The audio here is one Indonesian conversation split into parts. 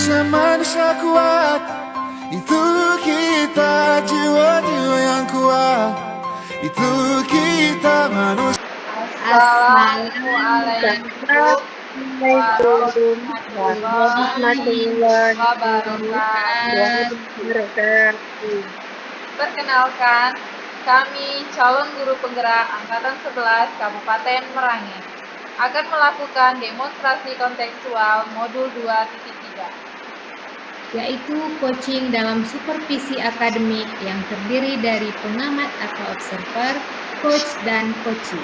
Manusia kuat, itu kita jiwa-jiwa yang kuat, itu kita manusia. Assalamualaikum warahmatullahi wabarakatuh. Perkenalkan, kami calon guru penggerak Angkatan 11 Kabupaten Merangin akan melakukan demonstrasi kontekstual modul 2.3, yaitu coaching dalam supervisi akademik yang terdiri dari pengamat atau observer, coach, dan coachee.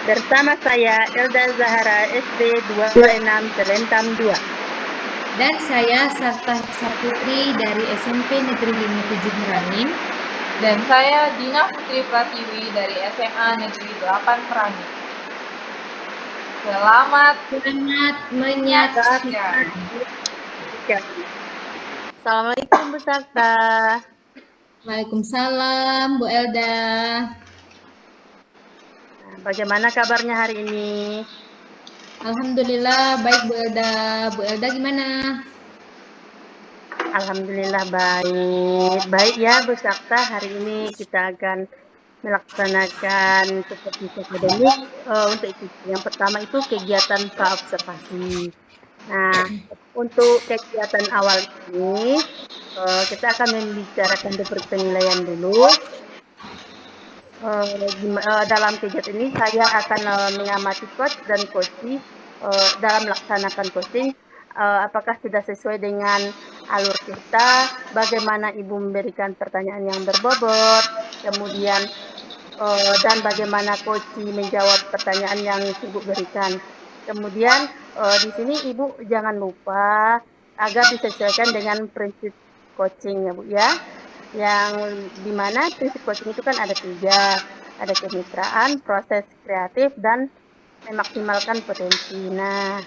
Bersama saya Elda Zahara SD 226 Telentam 2. Dan saya Sarta Saputri dari SMP Negeri 57 Merangin. Dan saya Dina Putri Pratiwi dari SMA Negeri 8 Merangin. Selamat menyaksikan. Assalamualaikum Bu Sakta. Waalaikumsalam Bu Elda. Bagaimana kabarnya hari ini? Alhamdulillah baik Bu Elda. Bu Elda gimana? Alhamdulillah baik. Baik ya Bu Sakta, hari ini kita akan melaksanakan seperti akademik untuk itu. Yang pertama itu kegiatan praobservasi. Nah, untuk kegiatan awal ini kita akan membicarakan penilaian dulu. Dalam kegiatan ini saya akan mengamati coach dan coachee dalam melaksanakan coaching, apakah sudah sesuai dengan alur kita, bagaimana Ibu memberikan pertanyaan yang berbobot, kemudian dan bagaimana coachee menjawab pertanyaan yang Ibu berikan. Kemudian di sini Ibu jangan lupa agar disesuaikan dengan prinsip coaching ya Bu ya. Yang dimana prinsip coaching itu kan ada 3, ada kemitraan, proses kreatif, dan memaksimalkan potensi. Nah,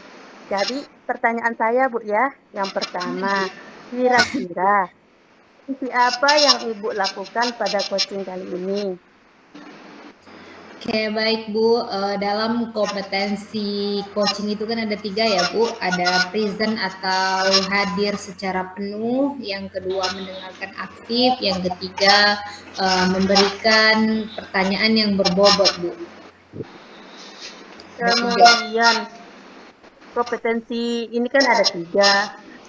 jadi pertanyaan saya Bu ya, yang pertama, kira-kira fungsi apa yang Ibu lakukan pada coaching kali ini? Oke, baik Bu, dalam kompetensi coaching itu kan ada 3 ya Bu, ada present atau hadir secara penuh, yang kedua mendengarkan aktif, yang ketiga memberikan pertanyaan yang berbobot Bu. Kemudian kompetensi ini kan ada 3,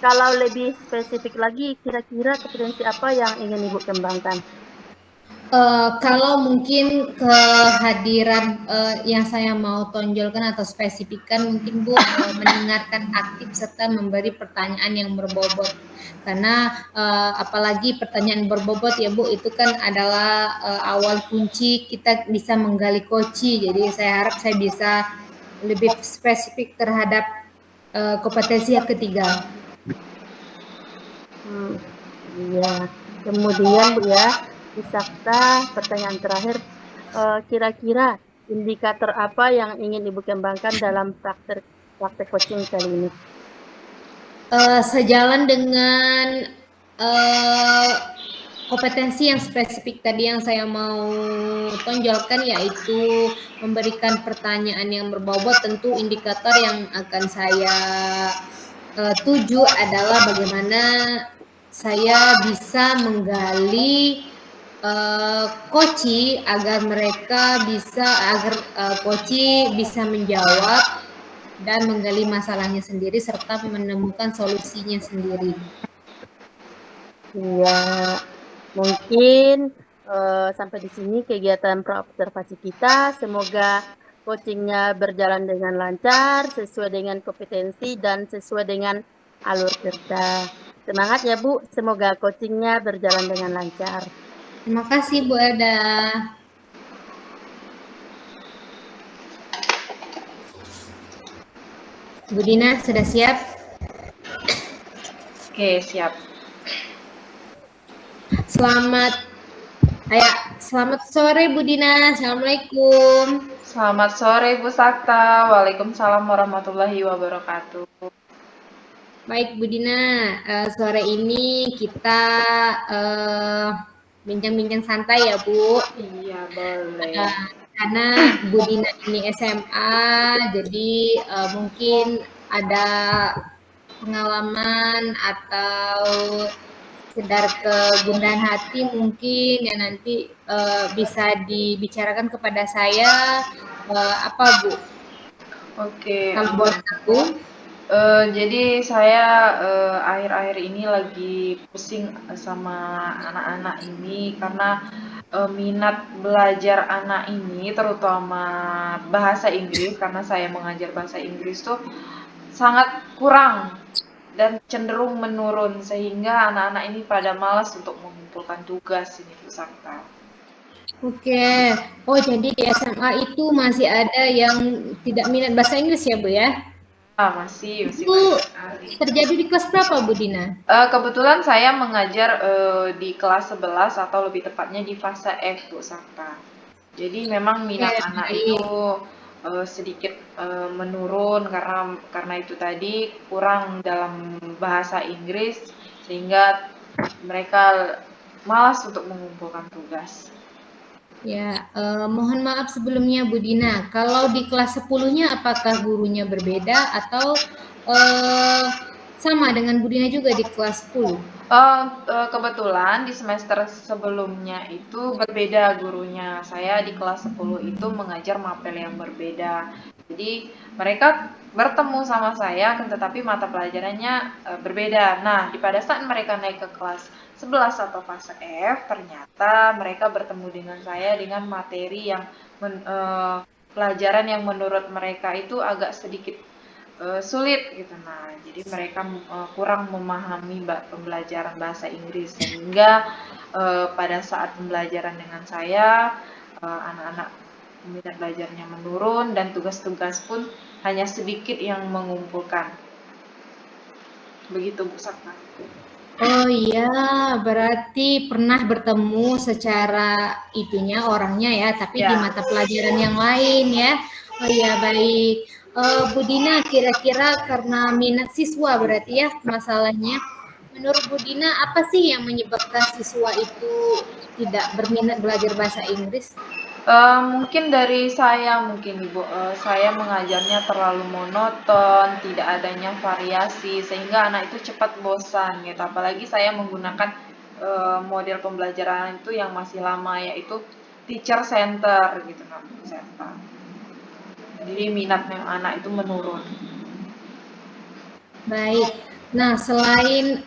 kalau lebih spesifik lagi kira-kira kompetensi apa yang ingin Ibu kembangkan? Kalau mungkin kehadiran yang saya mau tonjolkan atau spesifikkan mungkin Bu mendengarkan aktif serta memberi pertanyaan yang berbobot, karena apalagi pertanyaan berbobot ya Bu itu kan adalah awal kunci kita bisa menggali coachee. Jadi saya harap saya bisa lebih spesifik terhadap kompetensi yang ketiga. Iya. Kemudian Bu ya, Bu Sakta, pertanyaan terakhir, kira-kira indikator apa yang ingin Ibu kembangkan dalam praktek coaching kali ini? Sejalan dengan kompetensi yang spesifik tadi yang saya mau tonjolkan, yaitu memberikan pertanyaan yang berbobot. Tentu indikator yang akan saya tuju adalah bagaimana saya bisa menggali coachee agar coachee bisa menjawab dan menggali masalahnya sendiri serta menemukan solusinya sendiri. Iya, mungkin sampai di sini kegiatan praobservasi kita. Semoga coachingnya berjalan dengan lancar, sesuai dengan kompetensi dan sesuai dengan alur kerja. Semangat ya Bu, semoga coachingnya berjalan dengan lancar. Terima kasih Bu Elda. Bu Dina sudah siap? Oke, siap. Selamat sore Bu Dina. Assalamualaikum. Selamat sore Bu Sakta. Waalaikumsalam warahmatullahi wabarakatuh. Baik Bu Dina, sore ini kita bincang-bincang santai ya Bu. Iya, boleh. Karena Bu Dina ini SMA, jadi mungkin ada pengalaman atau sekedar kegundahan hati mungkin ya nanti bisa dibicarakan kepada saya apa Bu? Oke, Kalau boleh tahu? jadi saya akhir-akhir ini lagi pusing sama anak-anak ini karena minat belajar anak ini terutama bahasa Inggris karena saya mengajar bahasa Inggris tuh sangat kurang dan cenderung menurun sehingga anak-anak ini pada malas untuk mengumpulkan tugas ini Bu Sakta. Oke. Oh, jadi di SMA itu masih ada yang tidak minat bahasa Inggris ya, Bu ya? Masih Itu banyak sekali. terjadi di kelas berapa, Bu Dina? Kebetulan saya mengajar di kelas 11 atau lebih tepatnya di fase F Bu Sakta. Jadi memang Oke, minat anak itu baik. sedikit menurun karena itu tadi kurang dalam bahasa Inggris sehingga mereka malas untuk mengumpulkan tugas. Ya, mohon maaf sebelumnya Bu Dina. Kalau di kelas 10-nya apakah gurunya berbeda atau sama dengan Bu Dina juga di kelas 10? Kebetulan di semester sebelumnya itu berbeda gurunya. Saya di kelas 10 itu mengajar mapel yang berbeda. Jadi mereka bertemu sama saya, tetapi mata pelajarannya berbeda. Nah, pada saat mereka naik ke kelas 11 atau fase F, ternyata mereka bertemu dengan saya dengan materi yang pelajaran yang menurut mereka itu agak sedikit sulit gitu. Nah, jadi mereka kurang memahami pembelajaran bahasa Inggris sehingga pada saat pembelajaran dengan saya anak-anak minat belajarnya menurun dan tugas-tugas pun hanya sedikit yang mengumpulkan. Begitu Bu Sakna. Oh iya, berarti pernah bertemu secara itunya orangnya ya, tapi di Ya. mata pelajaran yang lain ya. Oh iya, baik. Bu Dina, kira-kira karena minat siswa berarti ya masalahnya. Menurut Bu Dina, apa sih yang menyebabkan siswa itu tidak berminat belajar bahasa Inggris? Mungkin dari saya mungkin Ibu, saya mengajarnya terlalu monoton, tidak adanya variasi sehingga anak itu cepat bosan gitu. Apalagi saya menggunakan model pembelajaran itu yang masih lama yaitu teacher center gitu kan, center. Jadi minatnya anak itu menurun. Baik. Nah, selain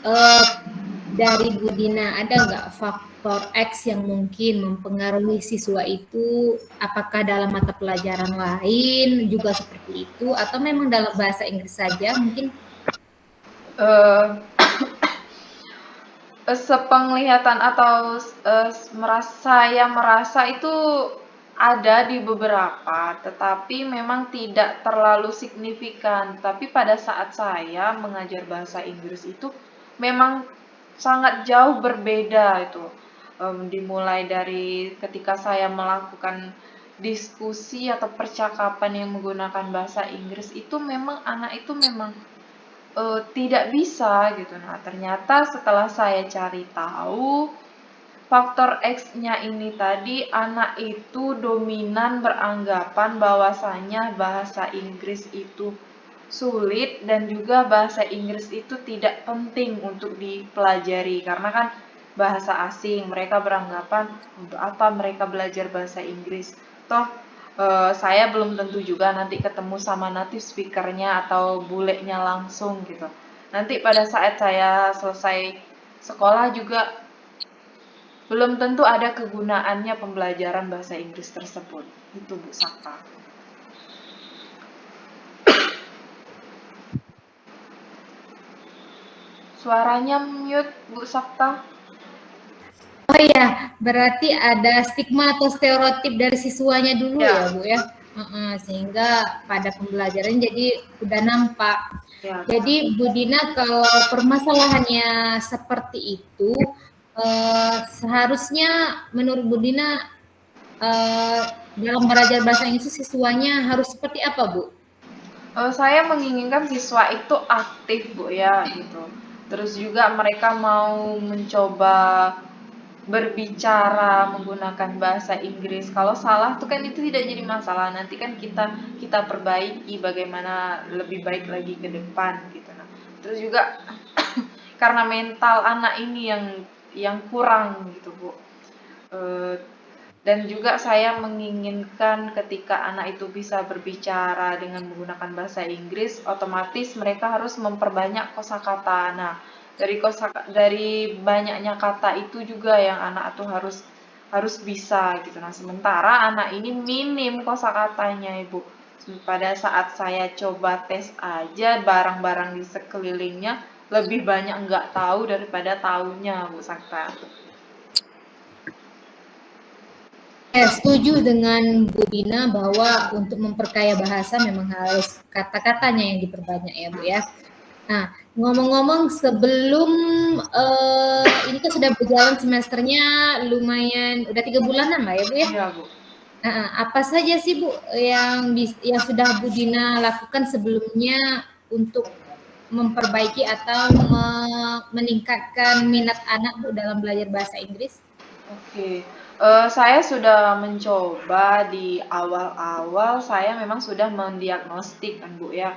dari Bu Dina, ada nggak faktor X yang mungkin mempengaruhi siswa itu? Apakah dalam mata pelajaran lain juga seperti itu, atau memang dalam bahasa Inggris saja? Mungkin Eh, Sepenglihatan atau saya merasa itu ada di beberapa, tetapi memang tidak terlalu signifikan. Tapi pada saat saya mengajar bahasa Inggris itu memang sangat jauh berbeda itu. Dimulai dari ketika saya melakukan diskusi atau percakapan yang menggunakan bahasa Inggris itu memang anak itu memang tidak bisa gitu. Nah, ternyata setelah saya cari tahu, faktor X-nya ini tadi anak itu dominan beranggapan bahwasanya bahasa Inggris itu sulit dan juga bahasa Inggris itu tidak penting untuk dipelajari karena kan bahasa asing. Mereka beranggapan untuk apa mereka belajar bahasa Inggris. Toh saya belum tentu juga nanti ketemu sama native speakernya atau bulenya langsung gitu. Nanti pada saat saya selesai sekolah juga belum tentu ada kegunaannya pembelajaran bahasa Inggris tersebut. Itu Bu Sakta. Suaranya mute Bu Sakta. oh iya, berarti ada stigma atau stereotip dari siswanya dulu ya, Bu ya. Sehingga pada pembelajaran jadi udah nampak. Ya. Jadi Bu Dina, kalau permasalahannya seperti itu, seharusnya menurut Bu Dina dalam belajar bahasa Inggris siswanya harus seperti apa, Bu? Saya menginginkan siswa itu aktif Bu ya gitu. Terus juga mereka mau mencoba berbicara menggunakan bahasa Inggris. Kalau salah tuh kan itu tidak jadi masalah. Nanti kan kita perbaiki bagaimana lebih baik lagi ke depan gitu. Nah, Terus juga karena mental anak ini yang kurang gitu Bu. Dan juga saya menginginkan ketika anak itu bisa berbicara dengan menggunakan bahasa Inggris, otomatis mereka harus memperbanyak kosakata. Nah, dari banyaknya kata itu juga yang anak itu harus bisa gitu. Nah, sementara anak ini minim kosakatanya, Ibu. Pada saat saya coba tes aja barang-barang di sekelilingnya lebih banyak nggak tahu daripada tahunya, Bu Sakta. Setuju dengan Bu Dina bahwa untuk memperkaya bahasa memang harus kata-katanya yang diperbanyak ya Bu ya. Nah, ngomong-ngomong sebelum ini kan sudah berjalan semesternya lumayan udah 3 bulanan lah ya Bu ya. Iya Bu. Apa saja sih Bu yang sudah Bu Dina lakukan sebelumnya untuk memperbaiki atau meningkatkan minat anak Bu dalam belajar bahasa Inggris? Oke. Saya sudah mencoba di awal-awal, saya memang sudah mendiagnostik kan Bu ya,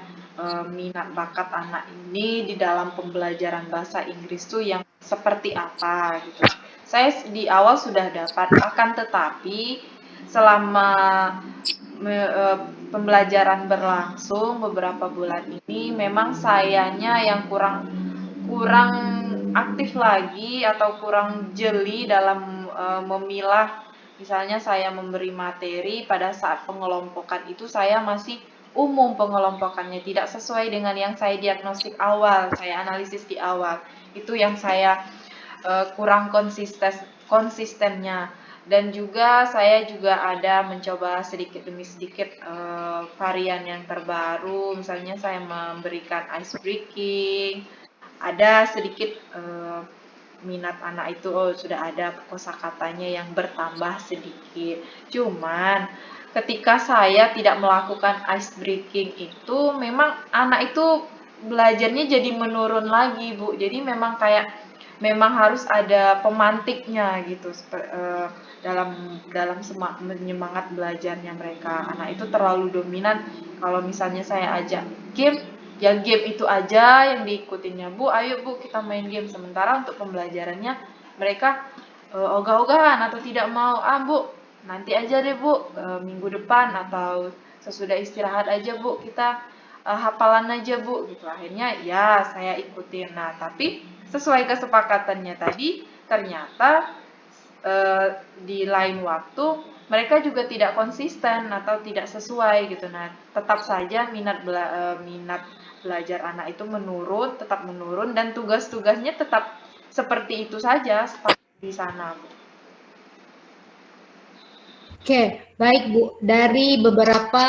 minat bakat anak ini di dalam pembelajaran bahasa Inggris tuh yang seperti apa gitu. Saya di awal sudah dapat, akan tetapi selama pembelajaran berlangsung beberapa bulan ini memang sayanya yang kurang aktif lagi atau kurang jeli dalam memilah. Misalnya saya memberi materi pada saat pengelompokan itu saya masih umum pengelompokannya, tidak sesuai dengan yang saya diagnostik awal, saya analisis di awal. Itu yang saya kurang konsistennya. Dan juga saya juga ada mencoba sedikit demi sedikit varian yang terbaru, misalnya saya memberikan ice breaking, ada sedikit minat anak itu sudah ada kosakatanya yang bertambah sedikit. Cuman ketika saya tidak melakukan ice breaking itu memang anak itu belajarnya jadi menurun lagi Bu. Jadi memang harus ada pemantiknya gitu dalam menyemangat belajarnya mereka. Anak itu terlalu dominan. Kalau misalnya saya ajak game, ya game itu aja yang diikutinnya. Bu, ayo Bu kita main game. Sementara untuk pembelajarannya mereka ogah-ogahan atau tidak mau. Bu, nanti aja deh Bu, minggu depan atau sesudah istirahat aja Bu, kita hafalan aja Bu gitu. Akhirnya ya saya ikutin. Nah, tapi sesuai kesepakatannya tadi ternyata di lain waktu mereka juga tidak konsisten atau tidak sesuai gitu. Nah, tetap saja minat belajar anak itu tetap menurun dan tugas-tugasnya tetap seperti itu saja seperti di sana. Oke, baik Bu. Dari beberapa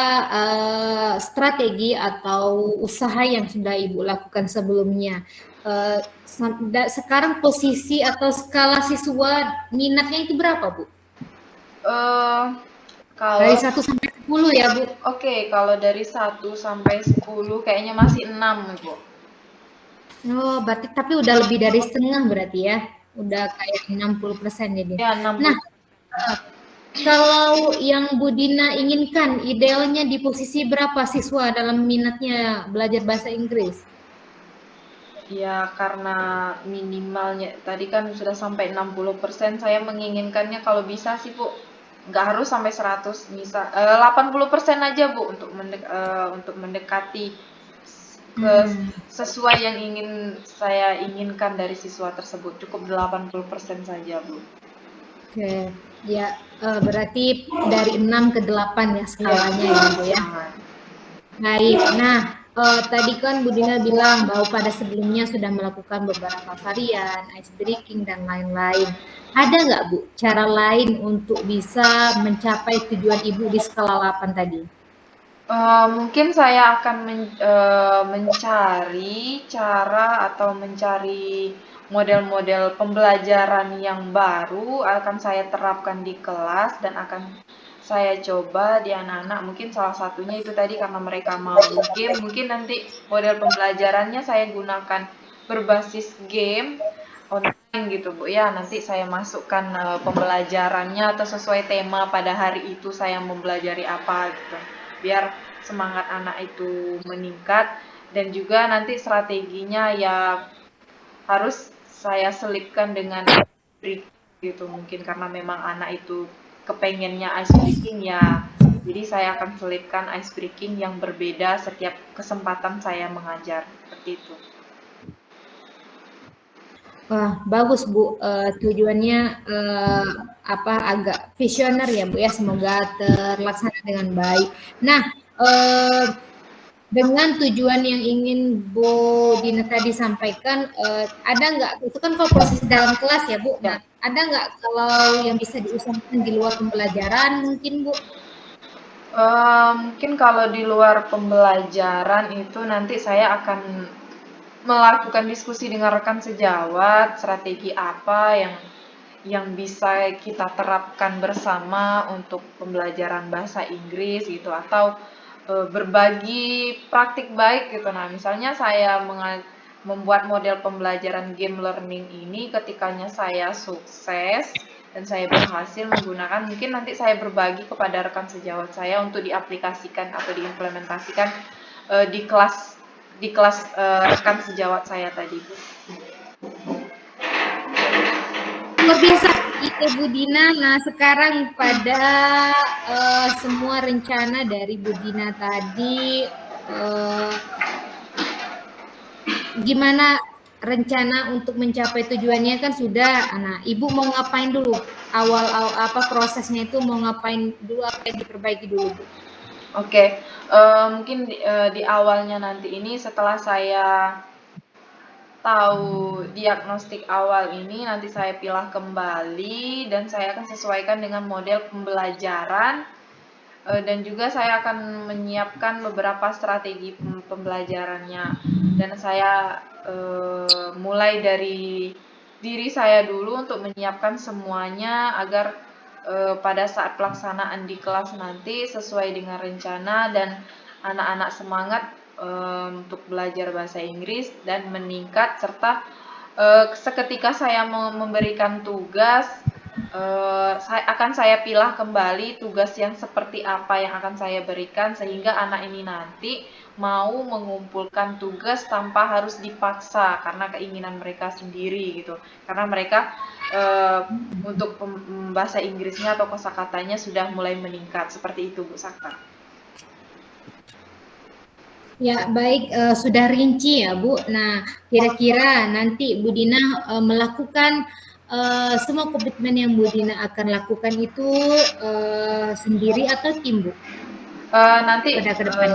strategi atau usaha yang sudah Ibu lakukan sebelumnya, sekarang posisi atau skala siswa minatnya itu berapa Bu? Dari 1 sampai 10 ya Bu? Oke, kalau dari 1 sampai 10 kayaknya masih 6 Bu. Oh, berarti tapi udah lebih dari setengah berarti ya? Udah kayak 60% jadi. Ya, 60. Nah, kalau yang Bu Dina inginkan, idealnya di posisi berapa siswa dalam minatnya belajar bahasa Inggris? Ya, karena minimalnya tadi kan sudah sampai 60%, saya menginginkannya kalau bisa sih Bu, nggak harus sampai 100, bisa 80% aja Bu untuk mendekati sesuai yang saya inginkan dari siswa tersebut. Cukup 80% saja Bu. Oke, ya berarti dari 6 ke 8 ya skalanya ya Bu ya. Baik, nah tadi kan Bu Dina bilang bahwa pada sebelumnya sudah melakukan beberapa varian, ice breaking dan lain-lain. Ada nggak Bu cara lain untuk bisa mencapai tujuan Ibu di skala 8 tadi? Mungkin saya akan mencari cara atau mencari model-model pembelajaran yang baru akan saya terapkan di kelas dan akan saya coba di anak-anak. Mungkin salah satunya itu tadi karena mereka mau game, mungkin nanti model pembelajarannya saya gunakan berbasis game online gitu Bu ya. Nanti saya masukkan pembelajarannya atau sesuai tema pada hari itu saya mempelajari apa gitu, biar semangat anak itu meningkat dan juga nanti strateginya ya harus saya selipkan dengan break gitu, mungkin karena memang anak itu kepengennya ice breaking ya, jadi saya akan selipkan ice breaking yang berbeda setiap kesempatan saya mengajar, seperti itu. Wah, bagus Bu. Tujuannya agak visioner ya Bu ya. Semoga terlaksana dengan baik. Nah, dengan tujuan yang ingin Bu Dina tadi sampaikan, ada nggak? Itu kan kalau proses dalam kelas ya Bu. Nah, ada nggak kalau yang bisa diusahakan di luar pembelajaran mungkin Bu? Mungkin kalau di luar pembelajaran itu nanti saya akan melakukan diskusi dengan rekan sejawat, strategi apa yang bisa kita terapkan bersama untuk pembelajaran bahasa Inggris gitu, atau berbagi praktik baik gitu. Nah, misalnya saya membuat model pembelajaran game learning ini, ketikanya saya sukses dan saya berhasil menggunakan, mungkin nanti saya berbagi kepada rekan sejawat saya untuk diaplikasikan atau diimplementasikan di kelas rekan sejawat saya tadi. Luar biasa Bu Dina. Nah, sekarang pada semua rencana dari Bu Dina tadi, gimana rencana untuk mencapai tujuannya kan sudah. Nah, Ibu mau ngapain dulu? Awal prosesnya itu mau ngapain dulu? Apa yang diperbaiki dulu, Bu? Oke, mungkin di awalnya nanti ini, setelah saya tahu diagnostik awal ini, nanti saya pilah kembali dan saya akan sesuaikan dengan model pembelajaran, dan juga saya akan menyiapkan beberapa strategi pembelajarannya, dan saya mulai dari diri saya dulu untuk menyiapkan semuanya agar pada saat pelaksanaan di kelas nanti sesuai dengan rencana dan anak-anak semangat untuk belajar bahasa Inggris dan meningkat, serta seketika saya memberikan tugas, saya pilah kembali tugas yang seperti apa yang akan saya berikan, sehingga anak ini nanti mau mengumpulkan tugas tanpa harus dipaksa karena keinginan mereka sendiri gitu, karena mereka untuk bahasa Inggrisnya atau kosakatanya sudah mulai meningkat, seperti itu Bu Sakta. Ya, baik, sudah rinci ya Bu. Nah, kira-kira nanti Bu Dina melakukan semua komitmen yang Bu Dina akan lakukan itu sendiri atau tim Bu? Nanti pada kedepan.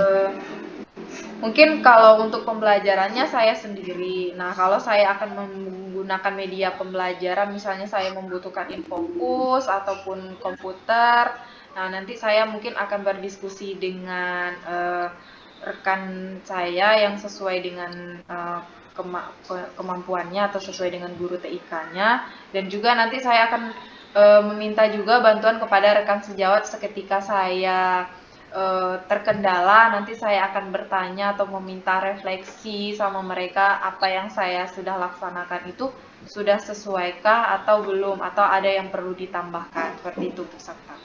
Mungkin kalau untuk pembelajarannya saya sendiri. Nah, kalau saya akan menggunakan media pembelajaran, misalnya saya membutuhkan Infocus ataupun komputer, nah nanti saya mungkin akan berdiskusi dengan rekan saya yang sesuai dengan kemampuannya atau sesuai dengan guru TIK-nya, dan juga nanti saya akan meminta juga bantuan kepada rekan sejawat seketika saya terkendala. Nanti saya akan bertanya atau meminta refleksi sama mereka, apa yang saya sudah laksanakan itu sudah sesuaikah atau belum, atau ada yang perlu ditambahkan, seperti itu Bu Sakta.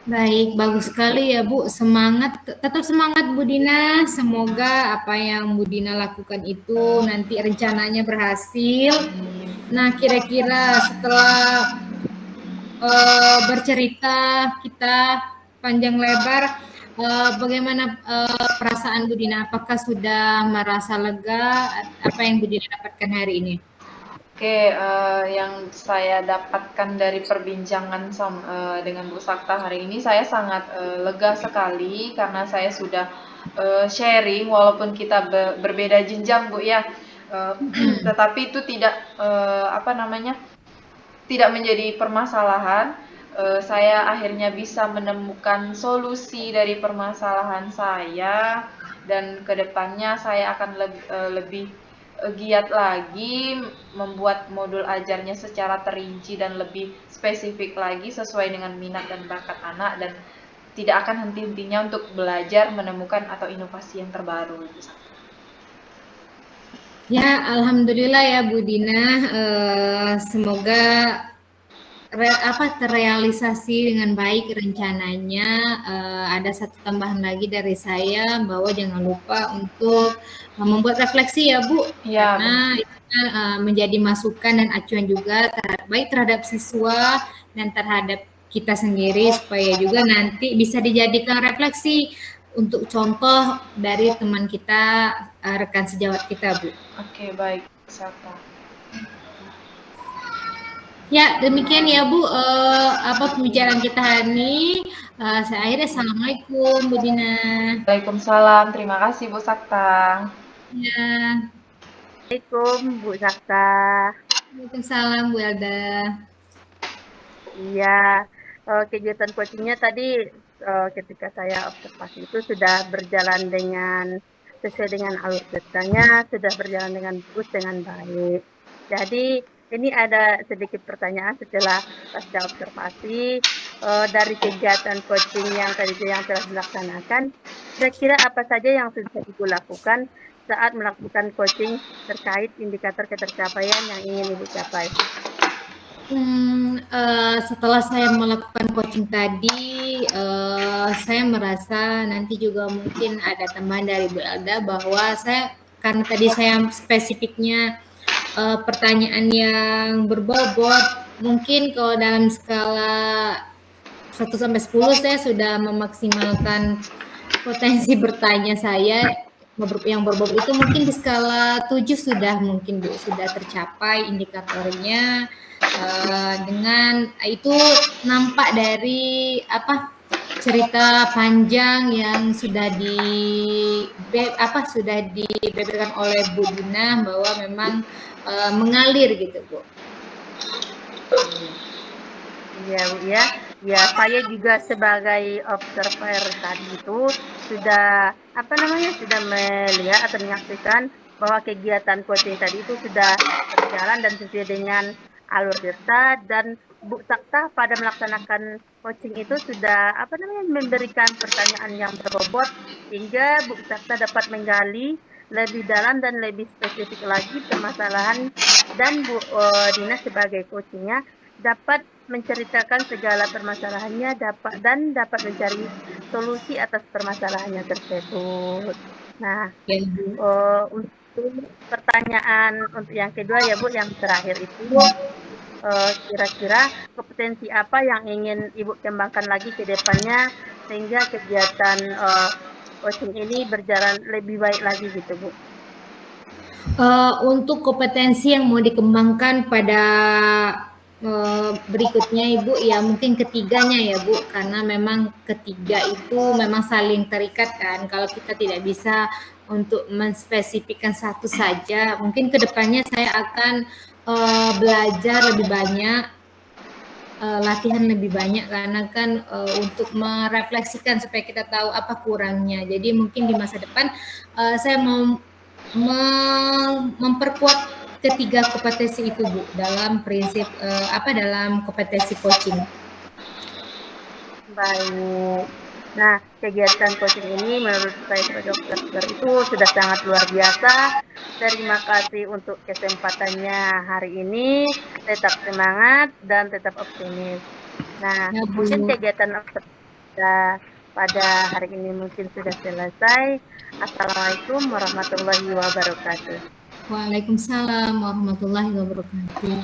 Baik, bagus sekali ya Bu. Semangat, tetap semangat Bu Dina. Semoga apa yang Bu Dina lakukan itu nanti rencananya berhasil. Nah, kira-kira setelah bercerita kita panjang lebar, bagaimana perasaan Bu Dina? Apakah sudah merasa lega? Apa yang Bu Dina dapatkan hari ini? Oke, yang saya dapatkan dari perbincangan dengan Bu Sakta hari ini, saya sangat lega sekali karena saya sudah sharing, walaupun kita berbeda jenjang Bu ya, tetapi itu tidak tidak menjadi permasalahan. Saya akhirnya bisa menemukan solusi dari permasalahan saya, dan kedepannya saya akan lebih giat lagi membuat modul ajarnya secara terinci dan lebih spesifik lagi sesuai dengan minat dan bakat anak, dan tidak akan henti-hentinya untuk belajar, menemukan atau inovasi yang terbaru. Ya, alhamdulillah ya Bu Dina. Semoga terrealisasi dengan baik rencananya. Ada satu tambahan lagi dari saya bahwa jangan lupa untuk membuat refleksi ya Bu, Iya, karena itu kan, menjadi masukan dan acuan juga baik terhadap siswa dan terhadap kita sendiri supaya juga nanti bisa dijadikan refleksi untuk contoh dari teman kita, rekan sejawat kita Bu. Oke, baik, Sata. Ya, demikian ya Bu, pembicaraan kita hari ini. Saya akhiri, Assalamualaikum Bu Dina. Waalaikumsalam, terima kasih Bu Sakta. Ya, Assalamualaikum Bu Sakta. Waalaikumsalam Bu Elda. Iya, kegiatan coachingnya tadi ketika saya observasi itu sudah berjalan sesuai dengan alur ceritanya, sudah berjalan dengan bagus dengan baik. Jadi ini ada sedikit pertanyaan setelah pasca observasi dari kegiatan coaching yang telah dilaksanakan. Kira-kira apa saja yang sudah Ibu lakukan saat melakukan coaching terkait indikator ketercapaian yang ingin Ibu capai? Setelah saya melakukan coaching tadi, saya merasa nanti juga mungkin ada tambahan dari Bu Elda bahwa karena tadi saya spesifiknya pertanyaan yang berbobot, mungkin kalau dalam skala 1 sampai 10 saya sudah memaksimalkan potensi bertanya saya yang berbobot itu mungkin di skala 7 sudah mungkin Bu, sudah tercapai indikatornya. Dengan itu nampak dari cerita panjang yang sudah dibeberkan oleh Bu Dina bahwa memang mengalir gitu Bu. Iya Bu ya. Ya, saya juga sebagai observer tadi itu sudah sudah melihat atau menyaksikan bahwa kegiatan coaching tadi itu sudah berjalan dan sesuai dengan alur cerita, dan Bu Sakta pada melaksanakan coaching itu sudah memberikan pertanyaan yang berbobot hingga Bu Sakta dapat menggali lebih dalam dan lebih spesifik lagi permasalahan, dan Bu Dina sebagai coachingnya dapat menceritakan segala permasalahannya dapat mencari solusi atas permasalahannya tersebut. Nah, untuk pertanyaan untuk yang kedua ya Bu, yang terakhir itu kira-kira kompetensi apa yang ingin Ibu kembangkan lagi ke depannya sehingga kegiatan coaching ini berjalan lebih baik lagi gitu Bu? Untuk kompetensi yang mau dikembangkan pada berikutnya Ibu ya mungkin ketiganya ya Bu, karena memang ketiga itu memang saling terikat kan. Kalau kita tidak bisa untuk menspesifikkan satu saja, mungkin kedepannya saya akan belajar lebih banyak, latihan lebih banyak, karena kan untuk merefleksikan supaya kita tahu apa kurangnya. Jadi mungkin di masa depan saya mau memperkuat ketiga kompetensi itu Bu dalam prinsip dalam kompetensi coaching. Baik. Nah, kegiatan coaching ini menurut saya sebagai observer itu sudah sangat luar biasa. Terima kasih untuk kesempatannya hari ini. Tetap semangat dan tetap optimis. Nah, Ya, Bu. mungkin kegiatan observer pada hari ini mungkin sudah selesai. Assalamualaikum warahmatullahi wabarakatuh. Waalaikumsalam warahmatullahi wabarakatuh.